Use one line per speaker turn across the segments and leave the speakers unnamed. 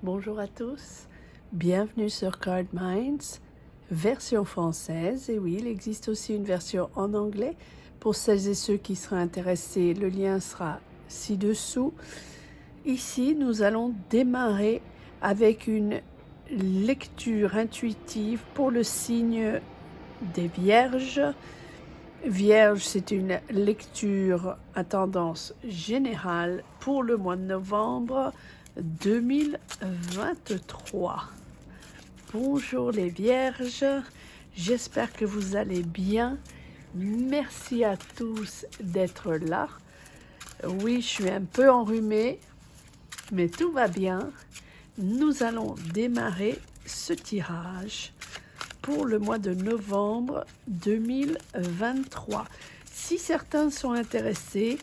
Bonjour à tous, bienvenue sur Card Minds, version française. Et oui, il existe aussi une version en anglais. Pour celles et ceux qui seraient intéressés, le lien sera ci-dessous. Ici, nous allons démarrer avec une lecture intuitive pour le signe des Vierges. Vierge, c'est une lecture à tendance générale pour le mois de novembre 2023. Bonjour les Vierges, j'espère que vous allez bien. Merci à tous d'être là. Oui, je suis un peu enrhumée, mais tout va bien. Nous allons démarrer ce tirage pour le mois de novembre 2023. Si certains sont intéressés,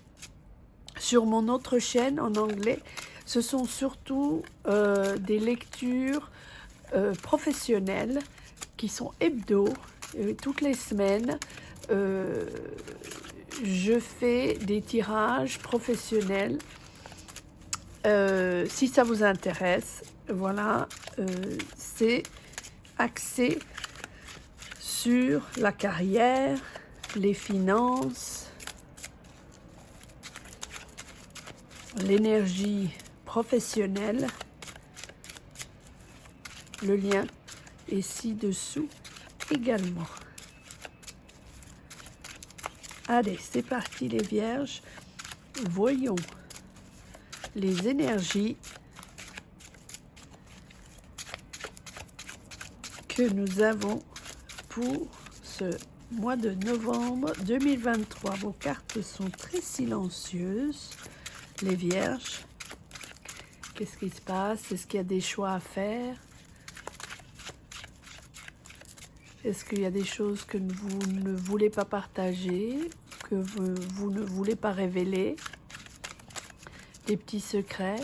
sur mon autre chaîne en anglais, ce sont surtout des lectures professionnelles qui sont hebdo. Toutes les semaines, je fais des tirages professionnels. Si ça vous intéresse, voilà, c'est axé sur la carrière, les finances, l'énergie professionnelle. Le lien est ci-dessous également. Allez, c'est parti les Vierges. Voyons les énergies que nous avons pour ce mois de novembre 2023. Vos cartes sont très silencieuses, les Vierges. Qu'est-ce qui se passe? Est-ce qu'il y a des choix à faire? Est-ce qu'il y a des choses que vous ne voulez pas partager, que vous ne voulez pas révéler? Des petits secrets?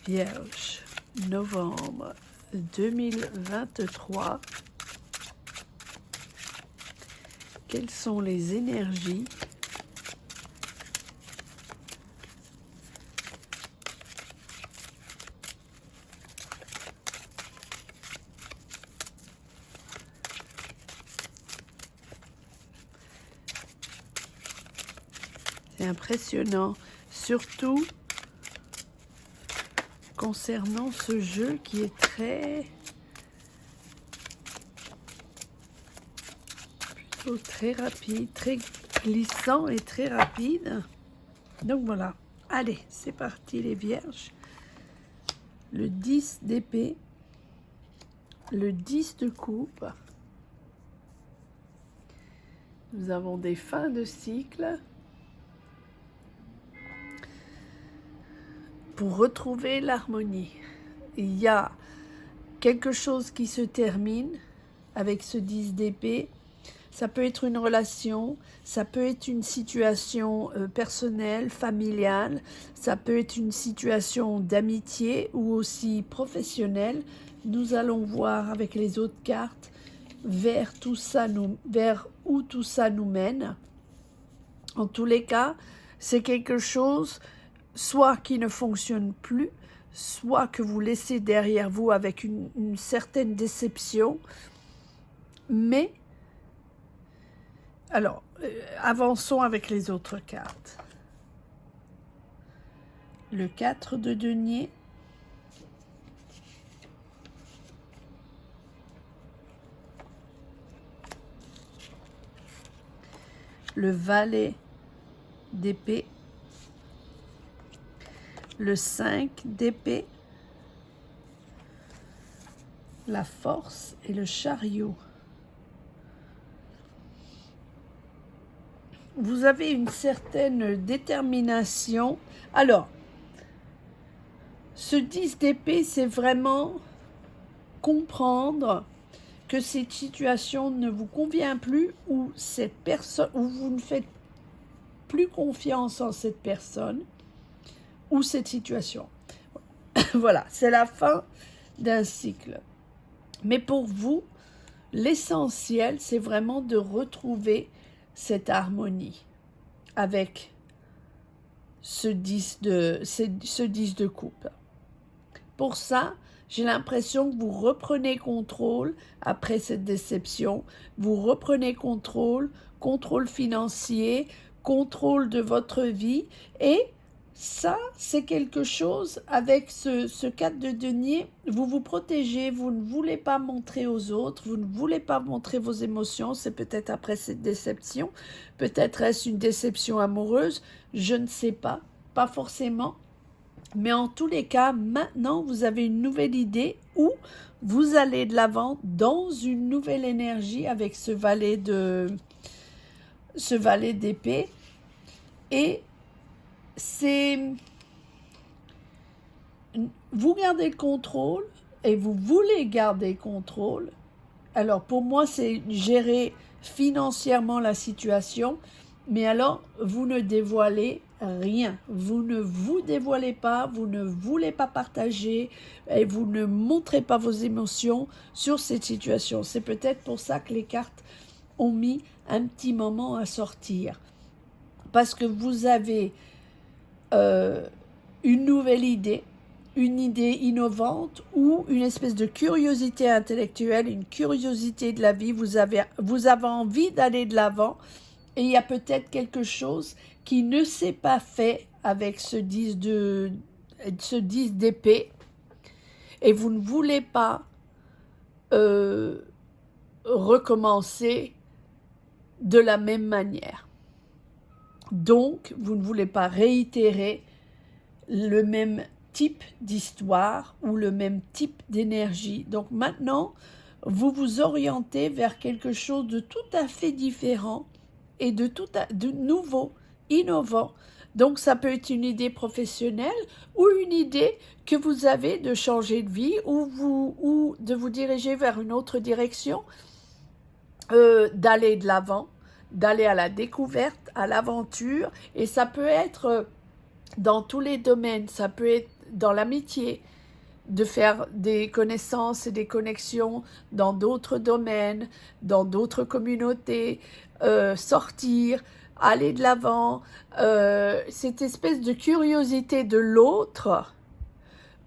Vierge, novembre 2023. Quelles sont les énergies C'est impressionnant, surtout concernant ce jeu qui est très rapide, très glissant et très rapide. Donc voilà, allez, c'est parti les Vierges. Le 10 d'épée, le 10 de coupe. Nous avons des fins de cycle. Pour retrouver l'harmonie, il y a quelque chose qui se termine avec ce 10 d'épée. Ça peut être une relation, ça peut être une situation personnelle, familiale, ça peut être une situation d'amitié ou aussi professionnelle. Nous allons voir avec les autres cartes vers où tout ça nous mène. En tous les cas, c'est quelque chose soit qui ne fonctionne plus, soit que vous laissez derrière vous avec une certaine déception. Mais, alors, avançons avec les autres cartes. Le 4 de denier. Le valet d'épée. Le 5 d'épée, la force et le chariot. Vous avez une certaine détermination. Alors, ce 10 d'épée, c'est vraiment comprendre que cette situation ne vous convient plus ou cette personne, ou vous ne faites plus confiance en cette personne ou cette situation. Voilà, c'est la fin d'un cycle. Mais pour vous, L'essentiel, c'est vraiment de retrouver cette harmonie avec ce 10 de coupe. Pour ça, j'ai l'impression que vous reprenez contrôle après cette déception, vous reprenez contrôle financier, contrôle de votre vie, et ça, c'est quelque chose avec ce 4 de denier, vous vous protégez, vous ne voulez pas montrer aux autres, vous ne voulez pas montrer vos émotions, c'est peut-être après cette déception, peut-être est-ce une déception amoureuse, je ne sais pas forcément. Mais en tous les cas, maintenant, vous avez une nouvelle idée où vous allez de l'avant dans une nouvelle énergie avec ce valet d'épée. Et vous gardez le contrôle et vous voulez garder le contrôle. Alors pour moi, c'est gérer financièrement la situation, mais alors vous ne dévoilez rien, vous ne vous dévoilez pas, vous ne voulez pas partager et vous ne montrez pas vos émotions sur cette situation. C'est peut-être pour ça que les cartes ont mis un petit moment à sortir, parce que vous avez une nouvelle idée, une idée innovante ou une espèce de curiosité intellectuelle, une curiosité de la vie, vous avez envie d'aller de l'avant, et il y a peut-être quelque chose qui ne s'est pas fait avec ce 10 d'épée, et vous ne voulez pas recommencer de la même manière. Donc, vous ne voulez pas réitérer le même type d'histoire ou le même type d'énergie. Donc maintenant, vous vous orientez vers quelque chose de tout à fait différent et de nouveau, innovant. Donc ça peut être une idée professionnelle ou une idée que vous avez de changer de vie ou de vous diriger vers une autre direction, d'aller de l'avant, d'aller à la découverte, à l'aventure, et ça peut être dans tous les domaines, ça peut être dans l'amitié, de faire des connaissances et des connexions dans d'autres domaines, dans d'autres communautés, sortir, aller de l'avant, cette espèce de curiosité de l'autre,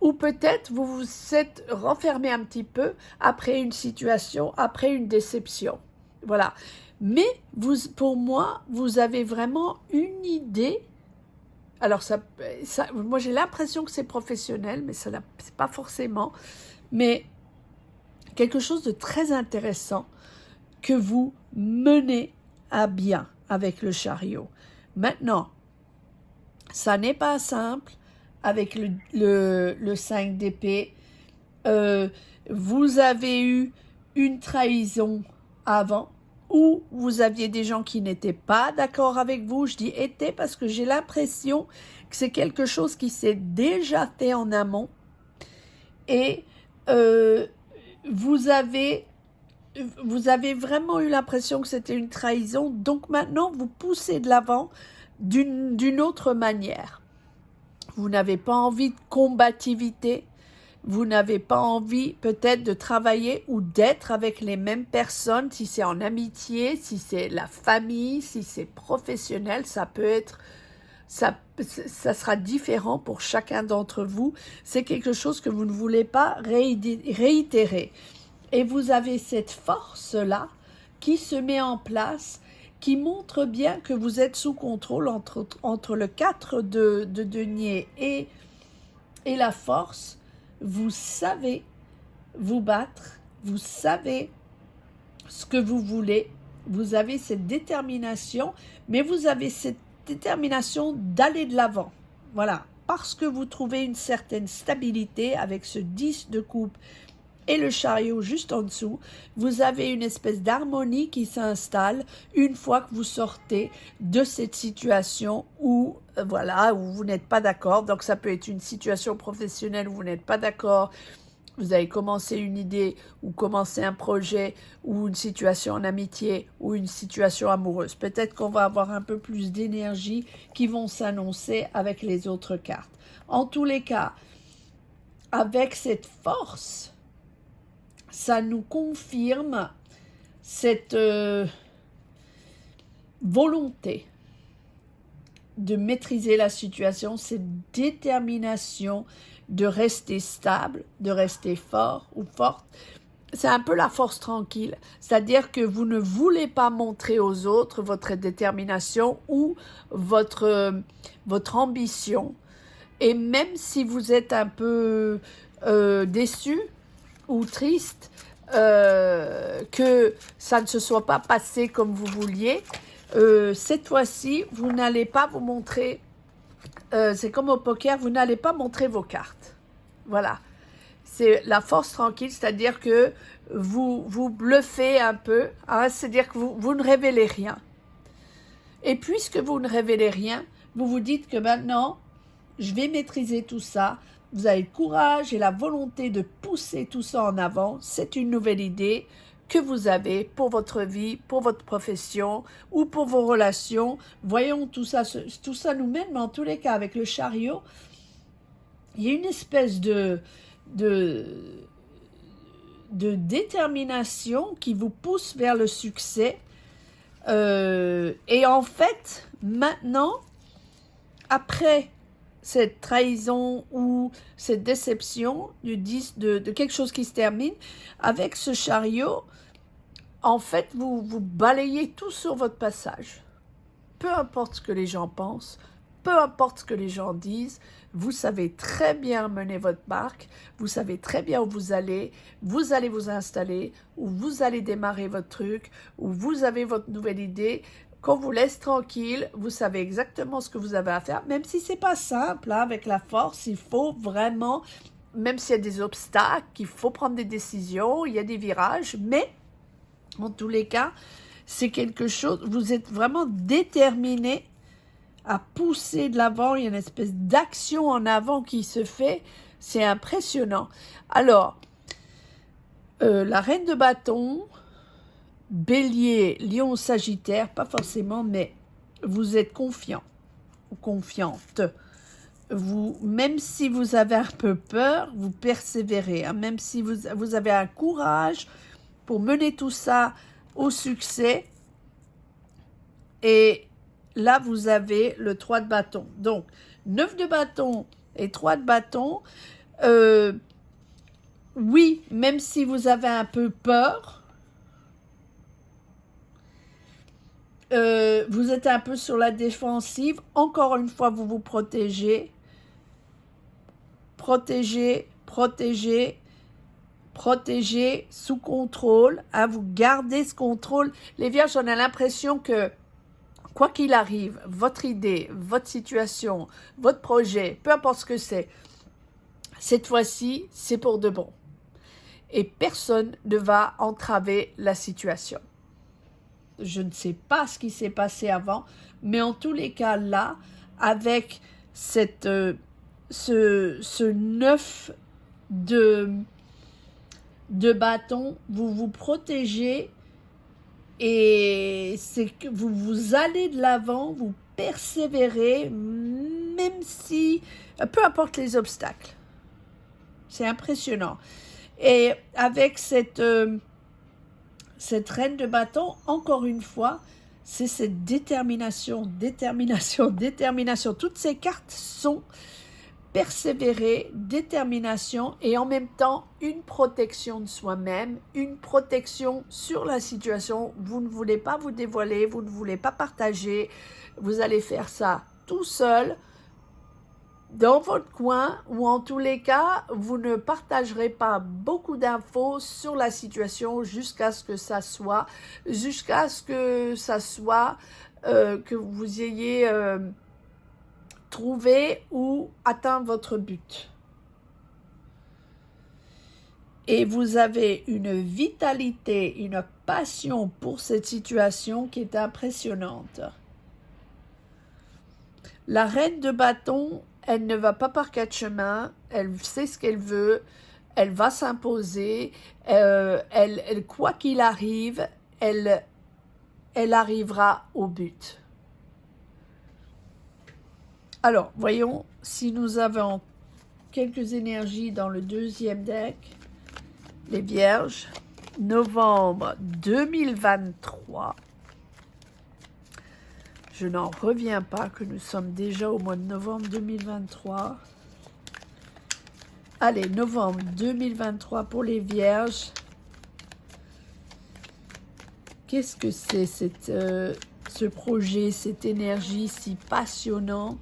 ou peut-être vous vous êtes renfermé un petit peu après une situation, après une déception. Voilà. Mais pour moi, vous avez vraiment une idée. Alors, moi, j'ai l'impression que c'est professionnel, mais ce n'est pas forcément. Mais quelque chose de très intéressant que vous menez à bien avec le chariot. Maintenant, ça n'est pas simple avec le 5 d'épée. Vous avez eu une trahison avant, ou vous aviez des gens qui n'étaient pas d'accord avec vous. Je dis « était » parce que j'ai l'impression que c'est quelque chose qui s'est déjà fait en amont. Et vous avez vraiment eu l'impression que c'était une trahison. Donc maintenant, vous poussez de l'avant d'une autre manière. Vous n'avez pas envie de combativité. Vous n'avez pas envie peut-être de travailler ou d'être avec les mêmes personnes, si c'est en amitié, si c'est la famille, si c'est professionnel, ça peut être, ça sera différent pour chacun d'entre vous. C'est quelque chose que vous ne voulez pas réitérer. Et vous avez cette force-là qui se met en place, qui montre bien que vous êtes sous contrôle entre le 4 de denier et la force. Vous savez vous battre, vous savez ce que vous voulez, vous avez cette détermination, mais vous avez cette détermination d'aller de l'avant. Voilà, parce que vous trouvez une certaine stabilité avec ce 10 de coupe et le chariot juste en dessous, vous avez une espèce d'harmonie qui s'installe une fois que vous sortez de cette situation où, où vous n'êtes pas d'accord. Donc ça peut être une situation professionnelle où vous n'êtes pas d'accord, vous avez commencé une idée ou commencé un projet ou une situation en amitié ou une situation amoureuse. Peut-être qu'on va avoir un peu plus d'énergie qui vont s'annoncer avec les autres cartes. En tous les cas, avec cette force, ça nous confirme cette volonté de maîtriser la situation, cette détermination de rester stable, de rester fort ou forte. C'est un peu la force tranquille, c'est-à-dire que vous ne voulez pas montrer aux autres votre détermination ou votre ambition. Et même si vous êtes un peu déçu ou triste que ça ne se soit pas passé comme vous vouliez, cette fois-ci, vous n'allez pas vous montrer, c'est comme au poker, vous n'allez pas montrer vos cartes. Voilà. C'est la force tranquille, c'est-à-dire que vous bluffez un peu, hein, c'est-à-dire que vous ne révélez rien. Et puisque vous ne révélez rien, vous vous dites que maintenant, je vais maîtriser tout ça. Vous avez le courage et la volonté de pousser tout ça en avant. C'est une nouvelle idée que vous avez pour votre vie, pour votre profession ou pour vos relations. Voyons, tout ça nous mène, mais en tous les cas, avec le chariot, il y a une espèce de détermination qui vous pousse vers le succès. Et en fait, maintenant, après cette trahison ou cette déception de quelque chose qui se termine, avec ce chariot, en fait, vous balayez tout sur votre passage. Peu importe ce que les gens pensent, peu importe ce que les gens disent, vous savez très bien mener votre barque, vous savez très bien où vous allez vous installer, où vous allez démarrer votre truc, où vous avez votre nouvelle idée. Qu'on vous laisse tranquille, vous savez exactement ce que vous avez à faire, même si c'est pas simple, hein, avec la force, il faut vraiment, même s'il y a des obstacles, il faut prendre des décisions, il y a des virages, mais en tous les cas, c'est quelque chose, vous êtes vraiment déterminé à pousser de l'avant, il y a une espèce d'action en avant qui se fait, c'est impressionnant. Alors, la reine de bâton, Bélier, Lion, Sagittaire, pas forcément, mais vous êtes confiant ou confiante. Même si vous avez un peu peur, vous persévérez. Hein, même si vous avez un courage pour mener tout ça au succès. Et là, vous avez le 3 de bâton. Donc, 9 de bâton et 3 de bâton. Oui, même si vous avez un peu peur, vous êtes un peu sur la défensive. Encore une fois, vous vous protégez. Protégez, protégez, protégez sous contrôle. Hein, vous gardez ce contrôle. Les vierges, on a l'impression que quoi qu'il arrive, votre idée, votre situation, votre projet, peu importe ce que c'est, cette fois-ci, c'est pour de bon. Et personne ne va entraver la situation. Je ne sais pas ce qui s'est passé avant, mais en tous les cas, là, avec ce 9 de bâton, vous vous protégez et c'est que vous allez de l'avant, vous persévérez, même si, peu importe les obstacles. C'est impressionnant. Et avec cette reine de bâton, encore une fois, c'est cette détermination, détermination, détermination. Toutes ces cartes sont persévérer, détermination et en même temps une protection de soi-même, une protection sur la situation. Vous ne voulez pas vous dévoiler, vous ne voulez pas partager, vous allez faire ça tout seul, dans votre coin, ou en tous les cas, vous ne partagerez pas beaucoup d'infos sur la situation jusqu'à ce que ça soit, que vous ayez trouvé ou atteint votre but. Et vous avez une vitalité, une passion pour cette situation qui est impressionnante. La reine de bâton, elle ne va pas par quatre chemins, elle sait ce qu'elle veut, elle va s'imposer, quoi qu'il arrive, elle arrivera au but. Alors, voyons si nous avons quelques énergies dans le deuxième deck, les vierges. novembre 2023. Je n'en reviens pas que nous sommes déjà au mois de novembre 2023. Allez, novembre 2023 pour les Vierges. Qu'est-ce que c'est ce projet, cette énergie si passionnante?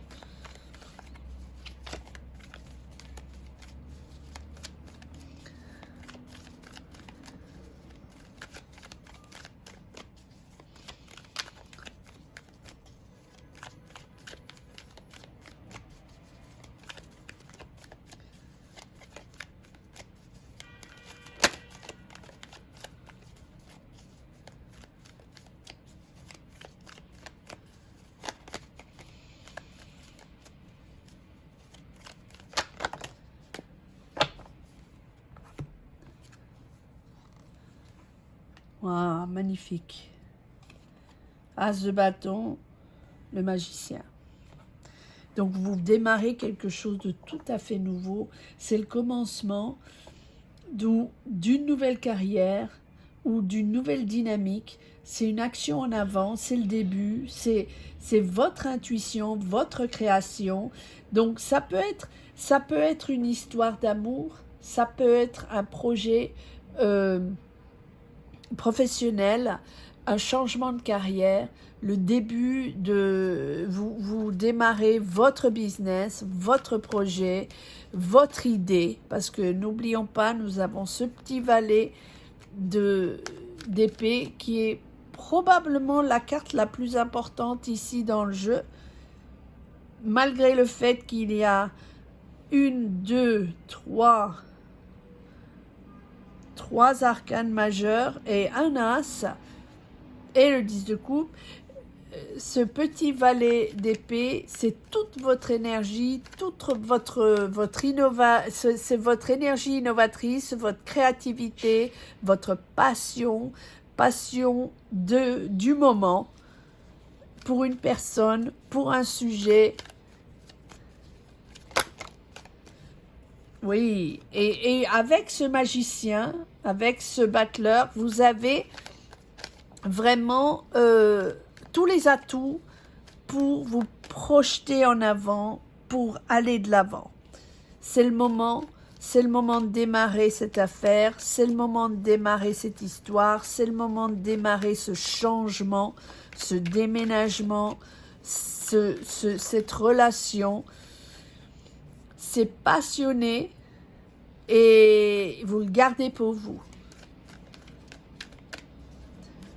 Wow, magnifique. As de bâton, le magicien. Donc, vous démarrez quelque chose de tout à fait nouveau. C'est le commencement d'une nouvelle carrière ou d'une nouvelle dynamique. C'est une action en avant, c'est le début, c'est votre intuition, votre création. Donc, ça peut être une histoire d'amour, ça peut être un projet professionnel, un changement de carrière, le début de... Vous démarrez votre business, votre projet, votre idée, parce que n'oublions pas, nous avons ce petit valet d'épée qui est probablement la carte la plus importante ici dans le jeu, malgré le fait qu'il y a 1, 2, 3 arcanes majeurs et un as et le 10 de coupe. Ce petit valet d'épée, c'est toute votre énergie, toute c'est votre énergie innovatrice, votre créativité, votre passion du moment pour une personne, pour un sujet. Oui, et avec ce magicien, avec ce battleur, vous avez vraiment tous les atouts pour vous projeter en avant, pour aller de l'avant. C'est le moment de démarrer cette affaire, c'est le moment de démarrer cette histoire, c'est le moment de démarrer ce changement, ce déménagement, cette relation. C'est passionné et vous le gardez pour vous.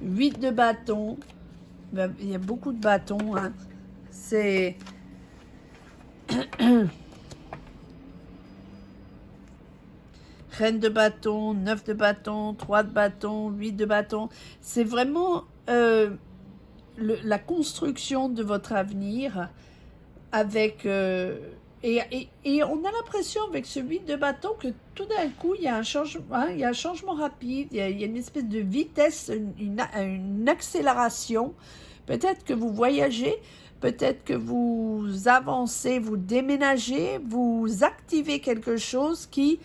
8 de bâton. Il y a beaucoup de bâtons. Hein. C'est... Reine de bâton, 9 de bâton, 3 de bâton, 8 de bâton. C'est vraiment la construction de votre avenir avec... Et on a l'impression avec ce 8 de bâton que tout d'un coup, il y a un changement rapide, il y a une espèce de vitesse, une accélération. Peut-être que vous voyagez, peut-être que vous avancez, vous déménagez, vous activez quelque chose qui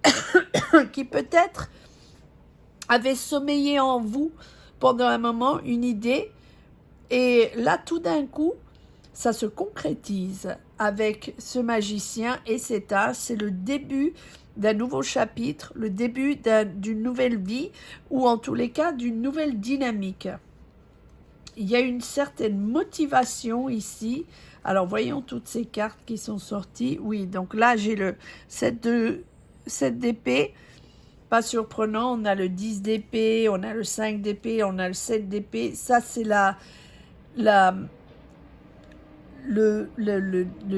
peut-être avait sommeillé en vous pendant un moment, une idée. Et là, tout d'un coup, ça se concrétise avec ce magicien et cet as. C'est le début d'un nouveau chapitre, le début d'une nouvelle vie ou en tous les cas d'une nouvelle dynamique. Il y a une certaine motivation ici. Alors, voyons toutes ces cartes qui sont sorties. Oui, donc là, j'ai le 7 d'épée. Pas surprenant, on a le 10 d'épée, on a le 5 d'épée, on a le 7 d'épée. Ça, c'est le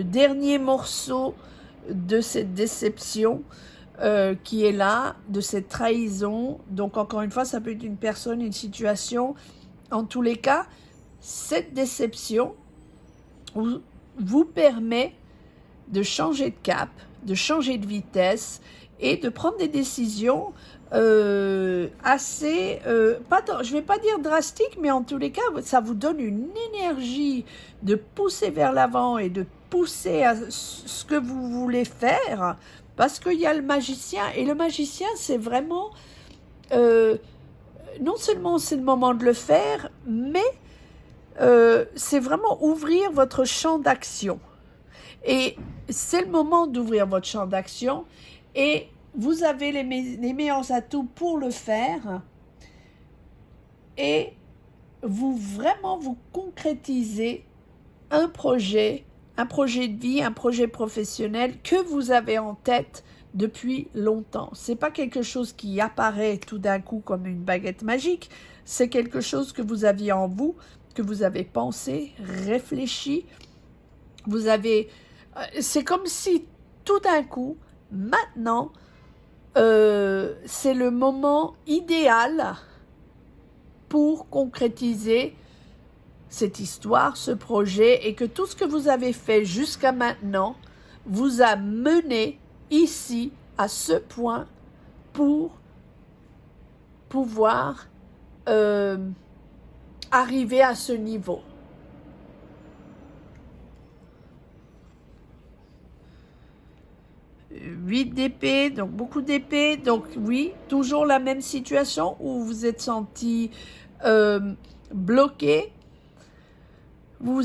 dernier morceau de cette déception qui est là, de cette trahison. Donc, encore une fois, ça peut être une personne, une situation. En tous les cas, cette déception vous permet de changer de cap, de changer de vitesse et de prendre des décisions assez, je ne vais pas dire drastiques, mais en tous les cas, ça vous donne une énergie de pousser vers l'avant et de pousser à ce que vous voulez faire, parce qu'il y a le magicien, et le magicien, c'est vraiment non seulement c'est le moment de le faire, mais c'est vraiment ouvrir votre champ d'action. Et c'est le moment d'ouvrir votre champ d'action et vous avez les meilleurs atouts pour le faire et vous concrétisez un projet de vie, un projet professionnel que vous avez en tête depuis longtemps. C'est pas quelque chose qui apparaît tout d'un coup comme une baguette magique, c'est quelque chose que vous aviez en vous, que vous avez pensé, réfléchi, c'est comme si tout d'un coup, maintenant, c'est le moment idéal pour concrétiser cette histoire, ce projet, et que tout ce que vous avez fait jusqu'à maintenant vous a mené ici, à ce point, pour pouvoir arriver à ce niveau. Huit d'épée, donc beaucoup d'épée, donc oui, toujours la même situation où vous êtes senti bloqué. Moi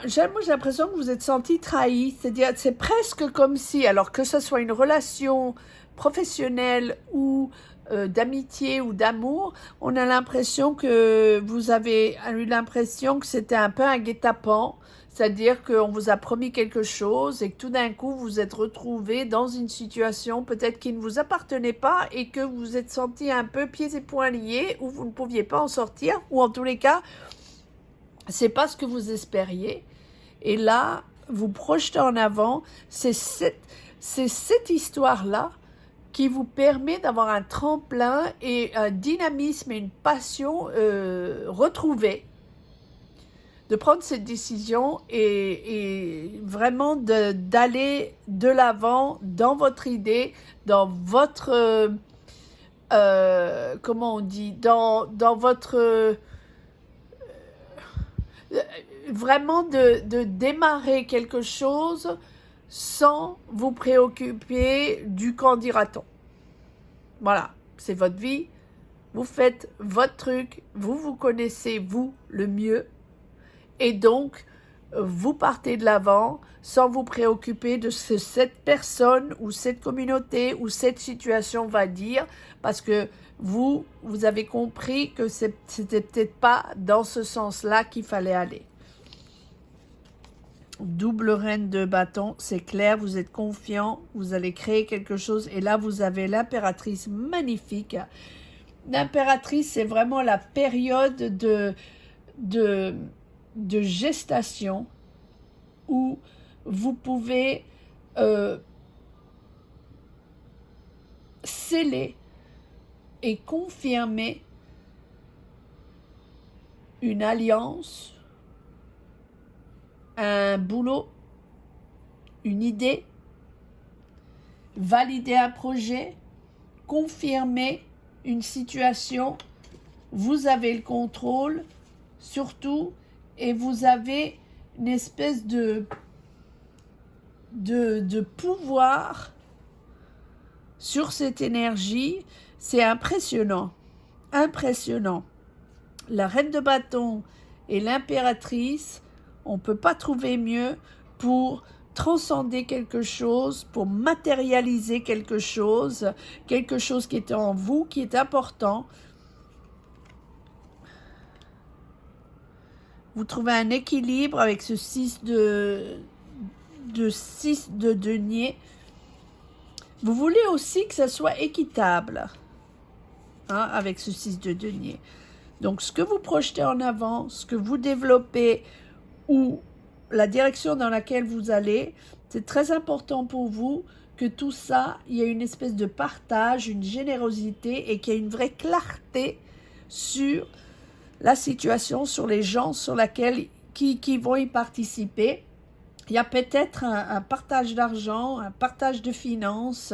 j'ai l'impression que vous êtes senti trahi, c'est-à-dire c'est presque comme si, alors que ce soit une relation professionnelle ou d'amitié ou d'amour, on a l'impression que vous avez eu l'impression que c'était un peu un guet-apens, c'est-à-dire qu'on vous a promis quelque chose et que tout d'un coup vous vous êtes retrouvé dans une situation peut-être qui ne vous appartenait pas et que vous vous êtes senti un peu pieds et poings liés ou vous ne pouviez pas en sortir, ou en tous les cas c'est pas ce que vous espériez. Et là, vous projetez en avant, c'est cette histoire-là qui vous permet d'avoir un tremplin et un dynamisme et une passion retrouvée, de prendre cette décision et vraiment d'aller de l'avant dans votre idée, dans votre, comment on dit, dans votre... vraiment de démarrer quelque chose sans vous préoccuper du qu'en dira-t-on. Voilà, c'est votre vie, vous faites votre truc, vous vous connaissez vous le mieux et donc vous partez de l'avant sans vous préoccuper de ce que cette personne ou cette communauté ou cette situation va dire, parce que vous avez compris que c'était peut-être pas dans ce sens-là qu'il fallait aller. Double reine de bâton, c'est clair, vous êtes confiant, vous allez créer quelque chose. Et là, vous avez l'impératrice magnifique. L'impératrice, c'est vraiment la période de gestation où vous pouvez sceller et confirmer une alliance, un boulot, une idée, valider un projet, confirmer une situation. Vous avez le contrôle surtout et vous avez une espèce de pouvoir sur cette énergie. C'est impressionnant, impressionnant. La reine de bâton et l'impératrice, on ne peut pas trouver mieux pour transcender quelque chose, pour matérialiser quelque chose qui est en vous, qui est important. Vous trouvez un équilibre avec ce 6 de denier. Vous voulez aussi que ça soit équitable, hein, avec ce 6 de denier. Donc, ce que vous projetez en avant, ce que vous développez ou la direction dans laquelle vous allez, c'est très important pour vous que tout ça, il y ait une espèce de partage, une générosité et qu'il y ait une vraie clarté sur la situation, sur les gens sur laquelle, qui vont y participer. Il y a peut-être un partage d'argent, un partage de finances,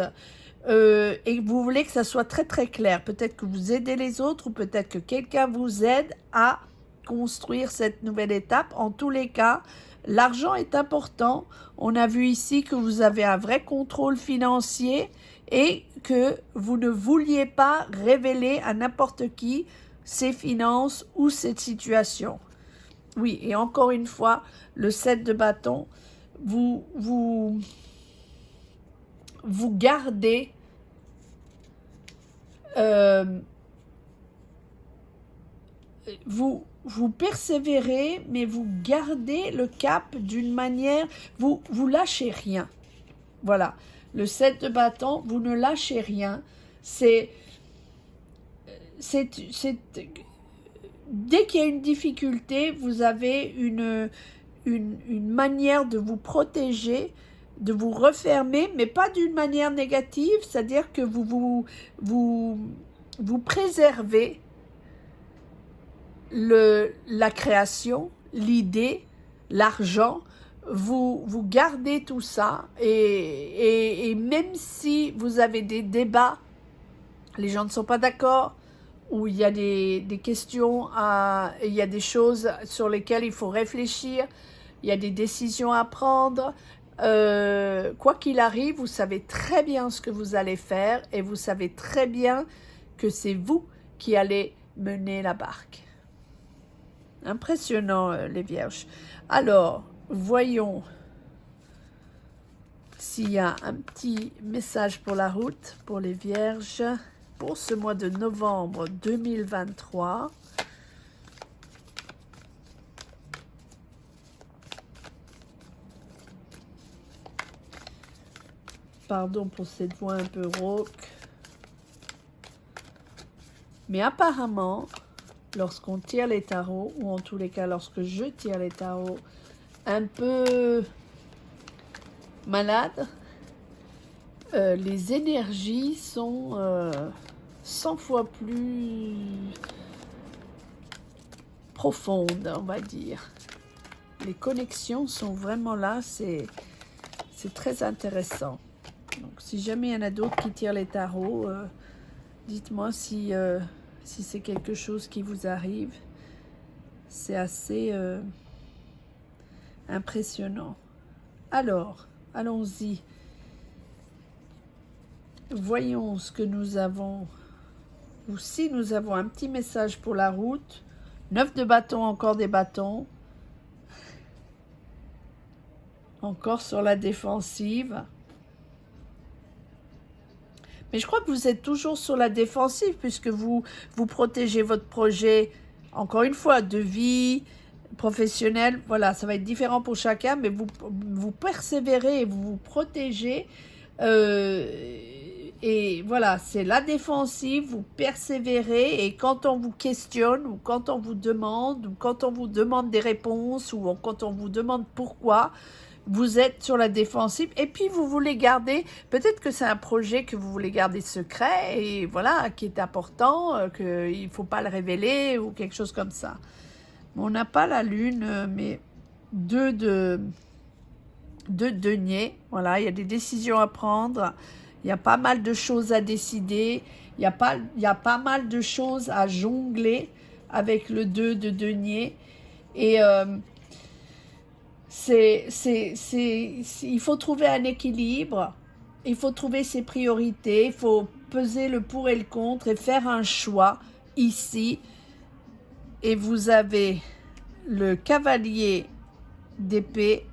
et vous voulez que ça soit très très clair. Peut-être que vous aidez les autres ou peut-être que quelqu'un vous aide à construire cette nouvelle étape. En tous les cas, l'argent est important. On a vu ici que vous avez un vrai contrôle financier et que vous ne vouliez pas révéler à n'importe qui ces finances ou cette situation. Oui, et encore une fois, le 7 de bâton, vous gardez vous persévérez, mais vous gardez le cap d'une manière, vous lâchez rien. Voilà, le 7 de bâton, vous ne lâchez rien. Dès qu'il y a une difficulté, vous avez une manière de vous protéger, de vous refermer, mais pas d'une manière négative, c'est-à-dire que vous préservez la création, l'idée, l'argent, vous gardez tout ça et même si vous avez des débats, les gens ne sont pas d'accord, ou il y a des questions, il y a des choses sur lesquelles il faut réfléchir, il y a des décisions à prendre, quoi qu'il arrive, vous savez très bien ce que vous allez faire et vous savez très bien que c'est vous qui allez mener la barque. Impressionnant, les vierges. Alors, voyons s'il y a un petit message pour la route, pour les vierges, pour ce mois de novembre 2023. Pardon pour cette voix un peu rauque. Mais apparemment, lorsqu'on tire les tarots, ou en tous les cas lorsque je tire les tarots, un peu malade, les énergies sont 100 fois plus profondes, on va dire. Les connexions sont vraiment là, c'est très intéressant. Donc si jamais il y en a d'autres qui tirent les tarots, dites-moi si c'est quelque chose qui vous arrive. C'est assez impressionnant. Alors, allons-y. Voyons ce que nous avons, ou si nous avons un petit message pour la route. 9 de bâton, encore des bâtons. Encore sur la défensive. Mais je crois que vous êtes toujours sur la défensive puisque vous protégez votre projet, encore une fois, de vie, professionnel. Voilà, ça va être différent pour chacun, mais vous persévérez et vous vous protégez. Et voilà, c'est la défensive, vous persévérez et quand on vous questionne ou quand on vous demande des réponses ou quand on vous demande pourquoi, vous êtes sur la défensive et puis vous voulez garder, peut-être que c'est un projet que vous voulez garder secret et voilà, qui est important, qu'il ne faut pas le révéler ou quelque chose comme ça. On n'a pas la lune, mais deux deniers, voilà, il y a des décisions à prendre. Il y a pas mal de choses à décider. Il y a pas mal de choses à jongler avec le 2 de denier. Et il faut trouver un équilibre. Il faut trouver ses priorités. Il faut peser le pour et le contre et faire un choix ici. Et vous avez le cavalier d'épée.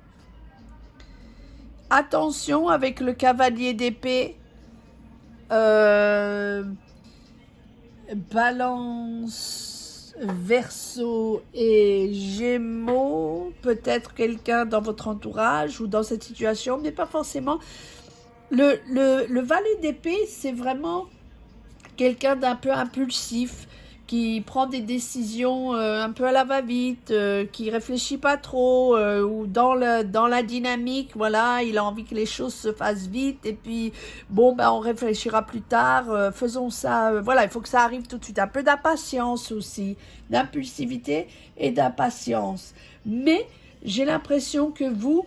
Attention avec le cavalier d'épée. Balance, Verseau et Gémeaux. Peut-être quelqu'un dans votre entourage ou dans cette situation, mais pas forcément. Le valet d'épée, c'est vraiment quelqu'un d'un peu impulsif, qui prend des décisions un peu à la va-vite, qui réfléchit pas trop, ou dans la dynamique, voilà, il a envie que les choses se fassent vite, et puis, bon, ben, on réfléchira plus tard, faisons ça, voilà, il faut que ça arrive tout de suite. Un peu d'impatience aussi, d'impulsivité et d'impatience. Mais j'ai l'impression que vous,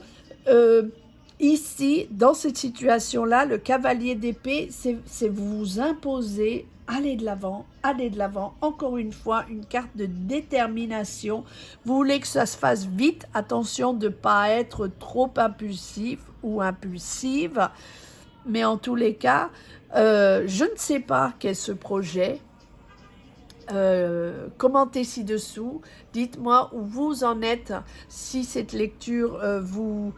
ici, dans cette situation-là, le cavalier d'épée, c'est vous imposer. Allez de l'avant, encore une fois, une carte de détermination. Vous voulez que ça se fasse vite, attention de ne pas être trop impulsif ou impulsive, mais en tous les cas, Je ne sais pas qu'est ce projet. Commentez ci-dessous, dites-moi où vous en êtes, si cette lecture vous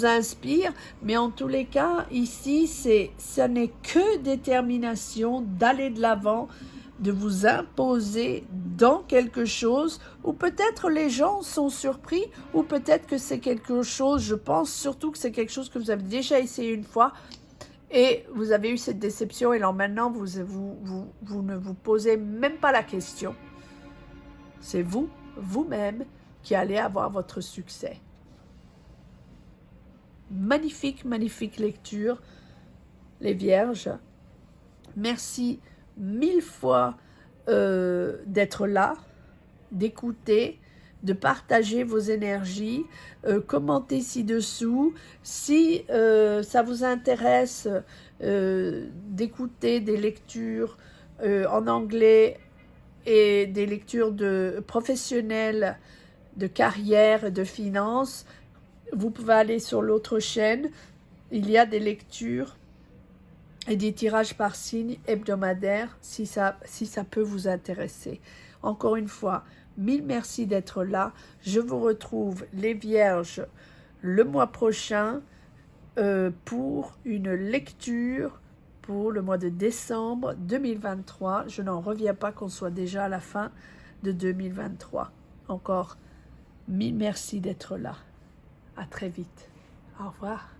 inspire, mais en tous les cas, ici, ça n'est que détermination d'aller de l'avant, de vous imposer dans quelque chose, ou peut-être les gens sont surpris, ou peut-être que c'est quelque chose, je pense surtout que c'est quelque chose que vous avez déjà essayé une fois, et vous avez eu cette déception, et alors maintenant, vous ne vous posez même pas la question. C'est vous, vous-même, qui allez avoir votre succès. Magnifique, magnifique lecture, les Vierges. Merci 1000 fois d'être là, d'écouter, de partager vos énergies, commentez ci-dessous. Si ça vous intéresse d'écouter des lectures en anglais et des lectures de professionnels de carrière et de finances, vous pouvez aller sur l'autre chaîne. Il y a des lectures et des tirages par signe hebdomadaires si ça peut vous intéresser. Encore une fois, 1000 merci d'être là. Je vous retrouve, les Vierges, le mois prochain pour une lecture pour le mois de décembre 2023. Je n'en reviens pas qu'on soit déjà à la fin de 2023. Encore 1000 merci d'être là. À très vite. Au revoir.